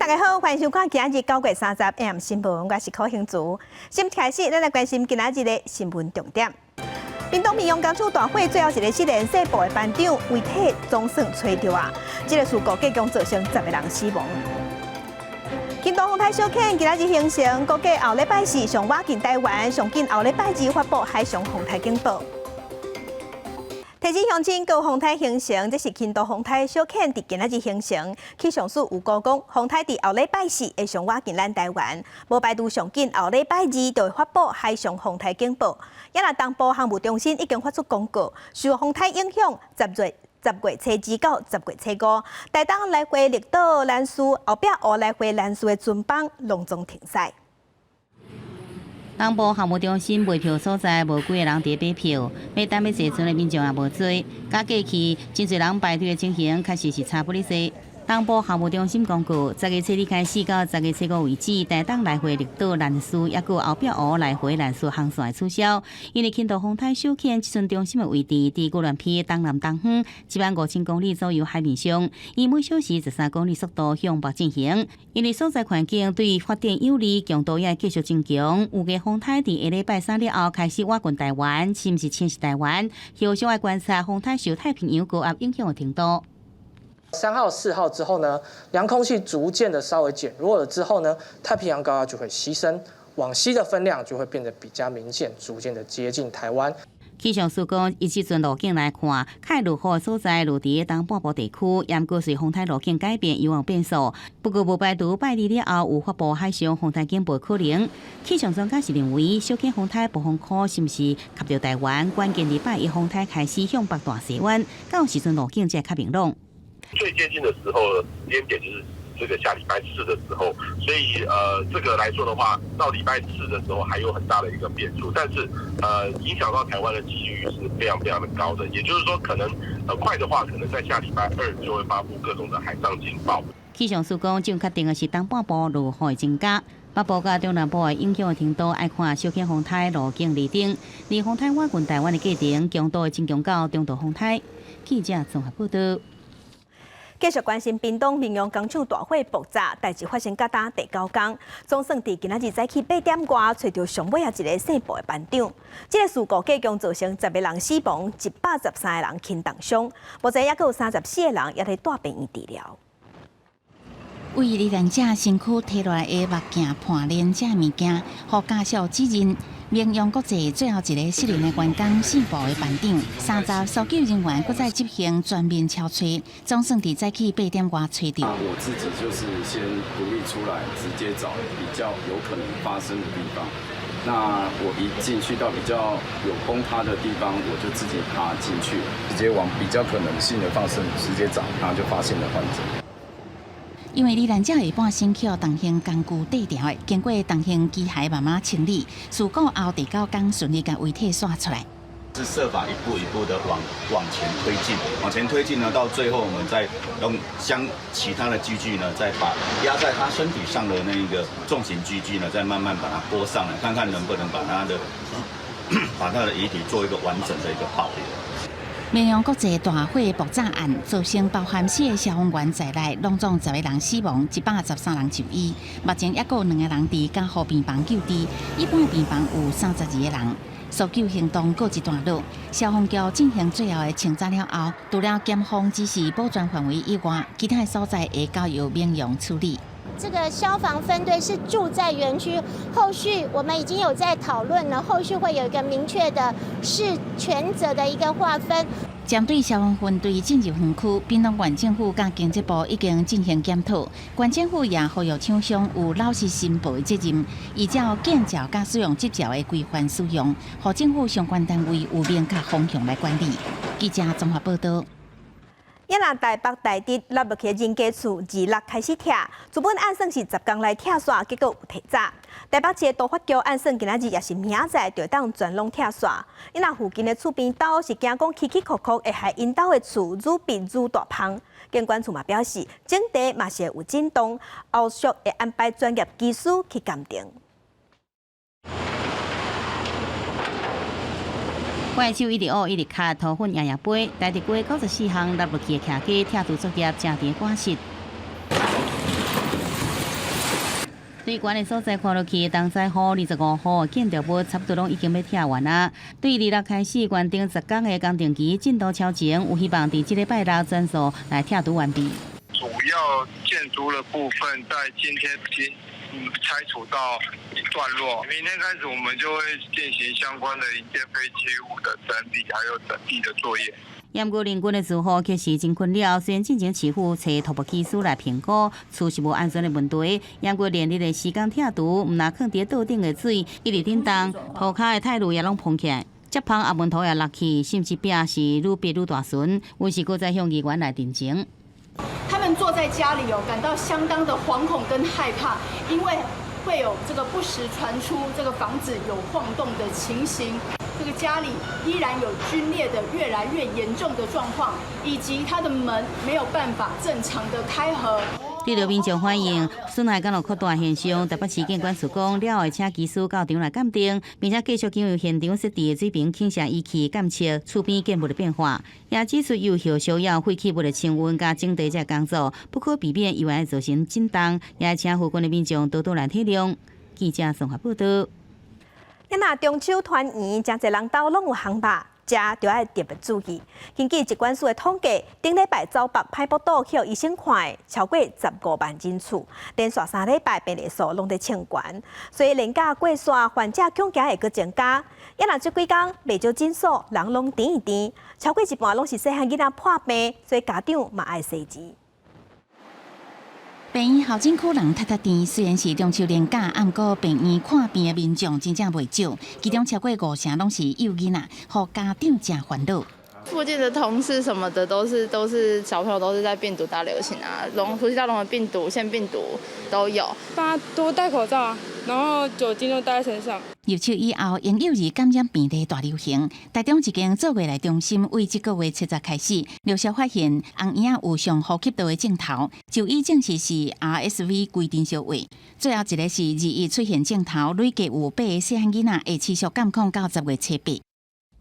大家好，欢迎收看今日9月30 AM 新闻，我是柯兴竹。先开始，咱来关心今仔日的新闻重点。屏东民用钢厂大火，最后一个失联细部的班长遗体总算找到啊！这个事故计共造成10个人死亡。屏东风台小艇今仔日形成，估计后礼拜四上挖进台湾，上紧后礼拜二发布海上风台警报。提醒乡亲，高风台形成，这是屏东风台小艇伫今仔日形成。气象署有估讲，风台伫后礼拜四会上挖进咱台湾，无排除上紧后礼拜二就会发布海上风台警报。也那东部航务中心已经发出公告，受风台影响，10月初2到10月初5，台东来回绿岛兰屿后壁湖来回兰屿的船帮隆重停驶。东部航务中心卖票所在无几个人伫买票，买单要坐船的民众也无多，加过去真侪人排队的情形，确实是差不离多。东部航务中心公告，10月初2开始到10月初5为止，台东来回绿岛兰屿，也有后壁湖来回兰屿航线取消，因为屏东风台小艇集船中心的位置伫古兰皮东南东方15000公里左右海面上，以每小时13公里速度向北进行。因为所在环境对发展有利，强度也继续增强。有个风台伫下礼拜3日后开始挖近台湾，甚至侵袭台湾，后续爱观察风台受太平洋高压影响的程度。3号、4号之后呢，凉空气逐渐的稍微减弱了之后呢，太平洋高压就会牺牲，往西的分量就会变得比较明显，逐渐的接近台湾。气象署讲，以时阵路径来看，较落雨的所在落伫东半部地区，严格随风台路径改变有望变数。不过无排除拜二了后有发布海上风台警报可能。气象专家是认为，小型风台暴风圈是毋是卡到台湾？关键礼拜一风台开始向北大西湾，到时阵路径才较明朗。最接近的时候时间点就是这个下礼拜4的时候，所以这个来说的话，到礼拜4的时候还有很大的一个变数，但是影响到台湾的几率是非常非常的高的，也就是说可能快的话，可能在下礼拜2就会发布各种的海上警报。气象署讲，正确定的是东半部落雨的增加，北部甲中南部的影响的程度，爱看小型风台路径而定。而风台挖近台湾的过程，强度会增强到中度风台。记者综合报道。继续关心屏东民用工厂大火爆炸，代志发生到今第9天，总算伫今仔日早起8点外，找到上尾一个姓部的班长。这个事故计共造成10个人死亡，113个人轻重伤，目前还有34个人也伫大病院治疗。为罹难者身躯摕落来的物件判连这物件，互家属指认。民用国际最后一个失联的员工姓部的班长，30搜救人员搁再执行全面敲锤，总算伫早起8点外找到。我自己就是先独立出来，直接找比较有可能发生的地方。那我一进去到比较有崩塌的地方，我就自己爬进去，直接往比较可能性的发生直接找，然后就发现了患者。因为罹难者下半身去重型工具地条的，经过重型机械慢慢清理，事故后第9天顺利将遗体刷出来。是设法一步一步的往前推进呢，到最后我们再用其他的机具呢，再把压在他身体上的那个重型机具呢，再慢慢把它拨上来，看看能不能把他的遗体做一个完整的一个保留。民用国际大火爆炸案造成包含4个消防员在内，拢总10个人死亡，113人就医。目前还有2个人伫加护病房救治，一般病房有32个人。搜救行动告一段落，消防局进行最后的清查了后，除了检防指示保全范围以外，其他所在会交由民用处理。这个消防分队是住在园区，后续我们已经有在讨论了，后续会有一个明确的是权责的一个划分。针对消防分队进入园区，屏东县政府甲经济部已经进行检讨，县政府也呼吁厂商有老实申报的责任，依照建造甲使用执照的规范使用，互政府相关单位有明确方向来管理。记者综合报道。也那台北台铁落入去人家厝，26开始拆，原本按算是10天来拆线，结果有提早。台北市都发局按算今仔日也是明仔就当全拢拆线。因那附近的厝边兜是惊讲起起哭哭会害因兜的厝愈变愈大芳。监管处嘛表示，整体嘛是有震动，后续会安排专业技师去鉴定。怪手一直乌，一直卡涂粉夜夜飞，台铁街94巷落入去的徛架，拆除作业正伫关室。对悬的所在看落去，东西号25号建筑物差不多拢已经要拆完啦。对26开始原定10天的工程期进度超前，有希望伫这礼拜六全数来拆除完毕。主要建筑的部分在今天已经拆除到一段落，明天开始我们就会进行相关的一些废弃物的整理，还有整地的作业。严格人均的住户确实真困扰，虽然进前市府找土木技师来评估厝是无安全的问题，严格连日的时间拆除，毋若放伫倒顶的水一直叮当，涂骹的态度也拢膨起来，接碰阿门头也落去，甚至壁是愈变愈大损，有时搁再向议员来定情。他们坐在家里感到相当的惶恐跟害怕，因为会有这个不时传出这个房子有晃动的情形。这个家里依然有龟裂的越来越严重的状况，以及它的门没有办法正常的开合。对着民众反映损害敢有扩大现象，台北市建管署讲了会请技师到场来鉴定，并且继续经由现场设置的水平倾斜仪器监测厝边建物的变化，也指出有效消药废弃物的清运加整地这工作不可避免意外造成震动，也请附近的民众多多来体谅。记者综合报道。咱若中秋团圆，真侪人兜拢有烘肉，食就要特别注意。根据疾管署的统计，顶礼拜走北海北岛去医生看的超过15万人次，连续3礼拜病例数拢在清悬，所以连假过煞患者恐惊会阁增加。也若这几天未少诊所人拢甜一甜，超过一半拢是细汉囡仔破病，所以家长嘛爱细钱。病院后诊区人踢甜，虽然是中秋连假，毋过病院看病的民众真正袂少，其中超过50%拢是幼囡仔，互家长真烦恼。附近的同事什么的都是小朋友，都是在病毒大流行啊，呼吸道融合病毒、腺病毒都有。大家多戴口罩，然后酒精都带在身上。入秋以后，婴幼儿感染病例大流行。台中一间做月内中心为这个月7日开始，陆续发现红婴仔有上呼吸道的镜头，就医证实是 RSV 规定小位。最后一个是2月出现镜头，累计有8个细汉囡仔会持续监控到10月7日。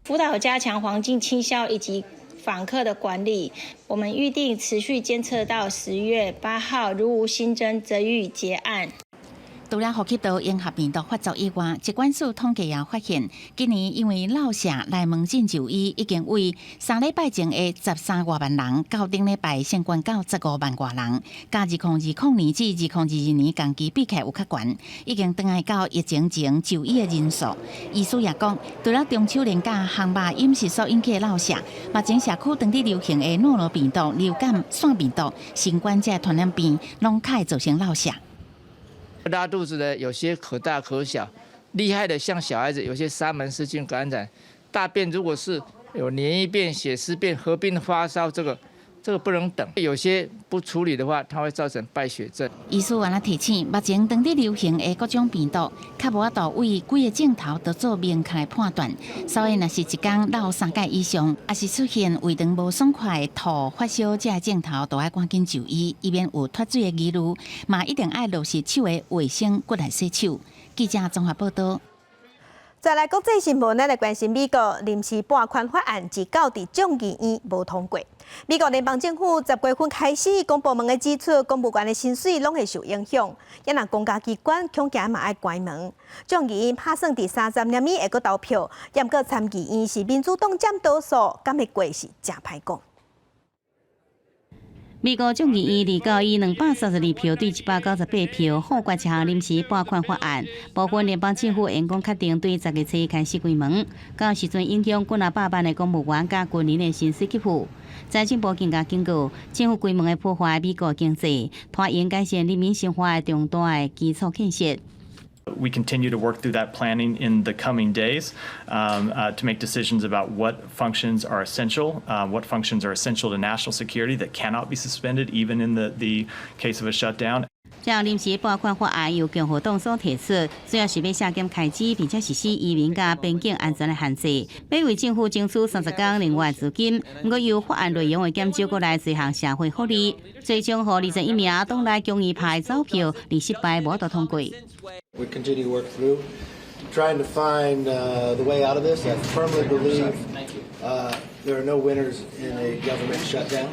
辅导加强环境清消以及访客的管理，我们预定持续监测到10月8号，如无新增，则予以结案。除了呼吸道融合病毒发作以外，疾管署统计也发现，今年因为落舍来门诊就医，已经为3礼拜前的13多万人，到顶礼拜升悬到15万多人，加2020年至2022年同期比起来有较悬，已经转来到疫情前就医的人数。医师也讲，除了中秋连假烘肉饮食所引起的落舍，目前社区当地流行的诺罗病毒、流感、腺病毒、新冠这传染病，拢可以造成落舍。拉肚子的有些可大可小，厉害的像小孩子，有些沙门氏菌感染。大便如果是有黏液便、血丝便合并发烧，这个不能等。有些不处理的话，它会造成败血症。医师原来提醒，目前当地流行的各种病毒，较无法度为几个镜头都做明确判断。所以，若是一天落3届以上，也是出现胃肠无爽快、吐、发烧这个镜头，都要赶紧就医，以免有脱水的疑虑。嘛，一定要落实手的卫生，骨来洗手。记者综合报道。再来国际新闻，咱来关心美国临时拨款法案至到伫众议院无通过。美国联邦政府10月份开始，公部门的支出、公务员的薪水拢会受影响，也若公家机关恐惊嘛爱关门。众议院打算伫30年米会阁投票，也毋过参议院是民主党占多数，敢会过是真歹讲。美国众议院29以232票对198票否决这项临时拨款法案，部分联邦政府员工决定对10月7日开始关门，到时阵影响几百万的公务员甲军人的薪水给付。财政部更加警告，政府关门会破坏美国经济，拖延改善人民生活的重大的基础建设。We continue to work through that planning in the coming days to make decisions about what functions are essential, what functions are essential to national security that cannot be suspended even in the case of a shutdown. 这项临时拨款法案由共和党所提出，主要是要削减开支，并且实施移民甲边境安全的限制，要为政府争取30天另外资金。不过，由法案内容的减少过来，多项社会福利，最终和21名党内共议派走票，而失败无法通过。We continue to work through, trying to find the way out of this. I firmly believe there are no winners in a government shutdown.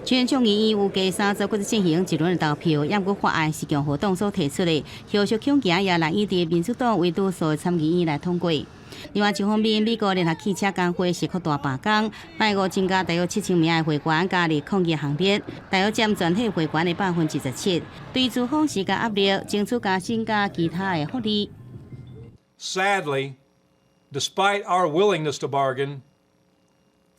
全众议院有加30个进行一轮投票，也过法案是共和党所提出的，后续恐惊也难以伫民主党为多数参议院来通过。另外一方面，美国联合汽车工会是扩大罢工，拜五增加大约7000名的会员加入抗议行列，大约占全体会员的17%。对资方施加压力，争取加薪加其他的福利。Sadly, despite our willingness to bargain,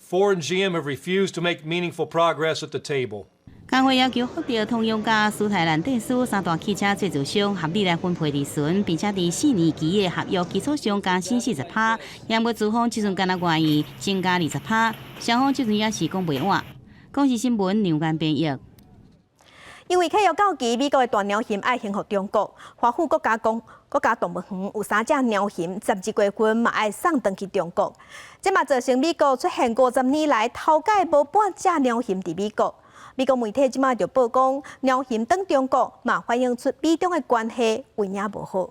Ford and GM have refused to make meaningful progress at the table. 工会要求福特、通用甲斯泰兰电斯三大汽车制造商合理来分配利润，并且伫4年期的合约基础上加薪40%，也无资方即阵敢若愿意增加20%，双方即阵也是讲袂换。公视新闻梁干编译。因为客约到期，美国的大鸟禽爱行予中国，华府国家讲，国家动物园有3只鸟禽，12月份嘛爱送回去中国，这嘛造成美国出现50年来头届无半只鸟禽伫美国。美国媒体即马就报讲，鸟禽返中国嘛反映出美中的关系有影无好。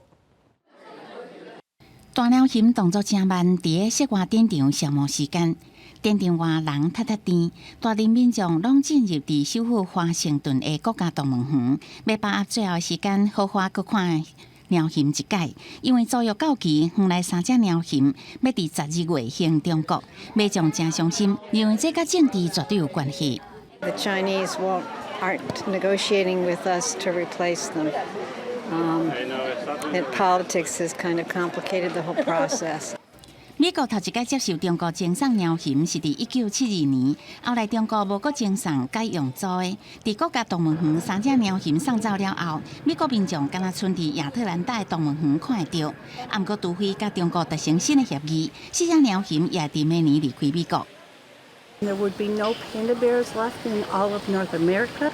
大鸟禽动作真慢，伫个室外展场消磨时间。展场外人踢甜，大量民众拢进入伫首府华盛顿的国家动物园，要把握最后时间，好好去看鸟禽一解。因为租约到期，原来3只鸟禽要伫12月行中国，民众真伤心，认为这甲政治绝对有关系。The Chinese aren't negotiating with us to replace them. And politics has kind of complicated the whole process. 美国头一届接受中国赠送鸟禽是伫1972年，后来中国无搁赠送，改用租的。伫国家动物园3只鸟禽送走了后，美国民众敢若剩伫亚特兰大的动物园看会到。啊，毋过除非甲中国达成新的协议，4只鸟禽也伫明年离开美国。There would be no panda bears left in all of North America.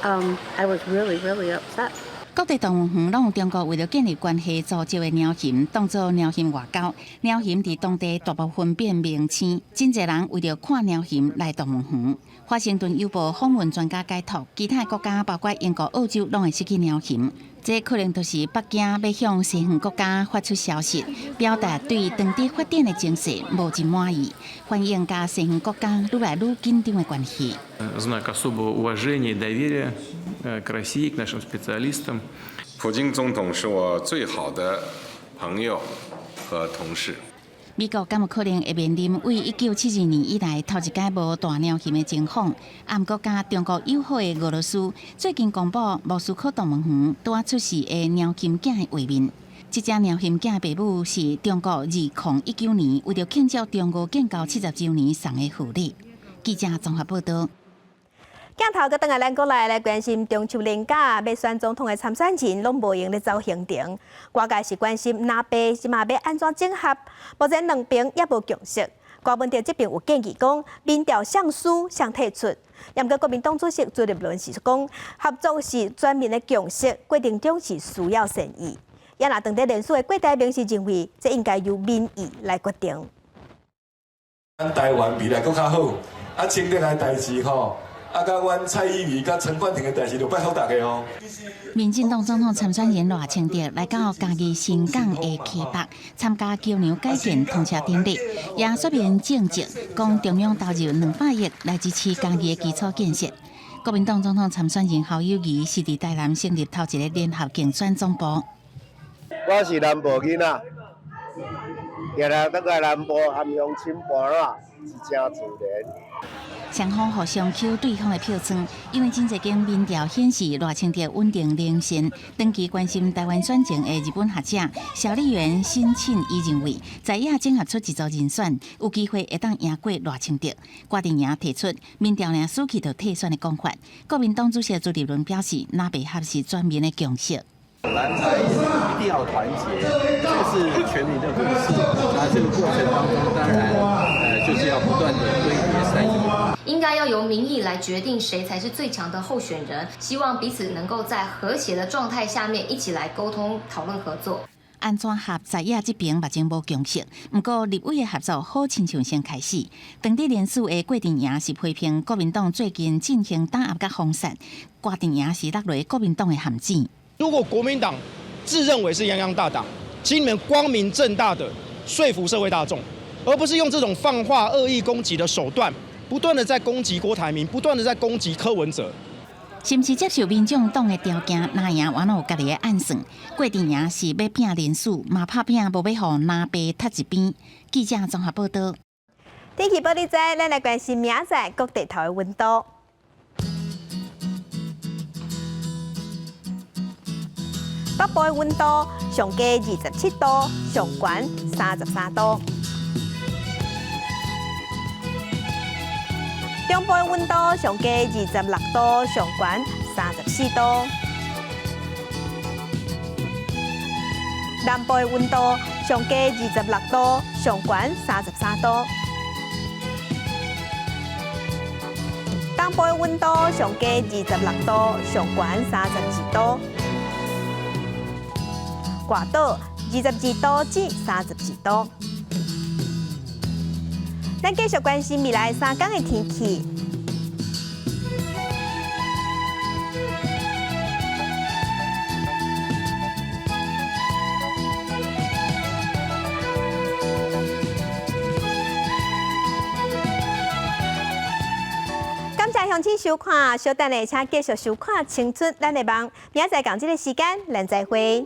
I was really upset. 各地动物园拢有中国为了建立关系组织的鸟禽，当作鸟禽外交。鸟禽伫当地大部分变明星，真侪人为了看鸟禽来动物园。华盛顿邮报访问专家解读，其他国家包括英国、澳洲拢会失去鸟禽。这可能就是北京要向西方国家发出消息，表达对当地发展的情势无真满意，反映甲西方国家愈来愈紧张的关系。Знак особого уважения и доверия к России, к нашим специалистам. 普京总统是我最好的朋友和同事。美国敢有可能会面临为1972年以来头一届无大鸟禽的情况？毋过加中国友好的俄罗斯最近公布莫斯科动物园拄出世的鸟禽囝的画面。这只鸟禽囝的爸母是中国2019年为了庆祝中俄建交70周年送的福利。记者综合报道。镜头搁倒来咱国来关心中秋连假，要选总统的参选人拢无用咧走行程，外界是关心哪边是嘛要安怎整合，目前两边也无共识。郭文哲这边有建议讲，民调向输向退出，也毋过国民党主席朱立伦是讲，合作是全面的共识，决定中是需要善意。也若当地连署的各代表是认为，这应该由民意来决定。咱台湾未来搁较好，清德的代志吼。甲阮蔡依瑜、甲陈冠廷的代志，就拜托大家哦。民进党总统参选人赖清德来到嘉义新港的溪北参加桥梁改建通车典礼，也说明政绩，讲中央投入200亿来支持嘉义的基础建设。国民党总统参选人侯友宜是伫台南成立头一个联合竞选总部。我是南部囡仔，今日等个南部含用亲伴啦，是真自然。双方互相抢对方的票仓，因为真侪间民调显示赖清德稳定领先。长期关心台湾选情的日本学者小笠原新庆伊认为，在野整合出一组人选，有机会会当赢过赖清德。郭定营提出民调呢输去就退选的讲法。国民党主席朱立伦表示，那不合是全面的共识。蓝白一定要团结，这是全民的共识。那这个过程当中，当然就是要不断的堆叠善意。应该要由民意来决定谁才是最强的候选人，希望彼此能够在和谐的状态下面一起来沟通、讨论、合作。安怎合在野这边目前无共识，不过立委的合作好亲像先开始。当地连署的郭定营是批评国民党最近进行打压甲封杀，郭定营是落落国民党的陷阱。如果国民党自认为是泱泱大党，请你们光明正大的说服社会大众，而不是用这种放话、恶意攻击的手段不断的在攻击郭台铭，不断的在攻击柯文哲。是毋是接受民众党的条件，哪样还有家己的暗算？郭阵营是要拼人数，嘛拍拼无要互哪边踢一边。记者综合报道。天气报你知，咱来关心明仔各地头的温度。北部的温度上低27度，上悬33度。中部的温度上低26度，上悬34度。南部的温度上低26度，上悬33度。东部的温度上低26度，上悬32度。外岛22度至32度。咱继续关心未来3天的天气。感谢乡亲收看，稍等下请继续收看《青春咱的梦》。明仔载同这个时间，咱再会。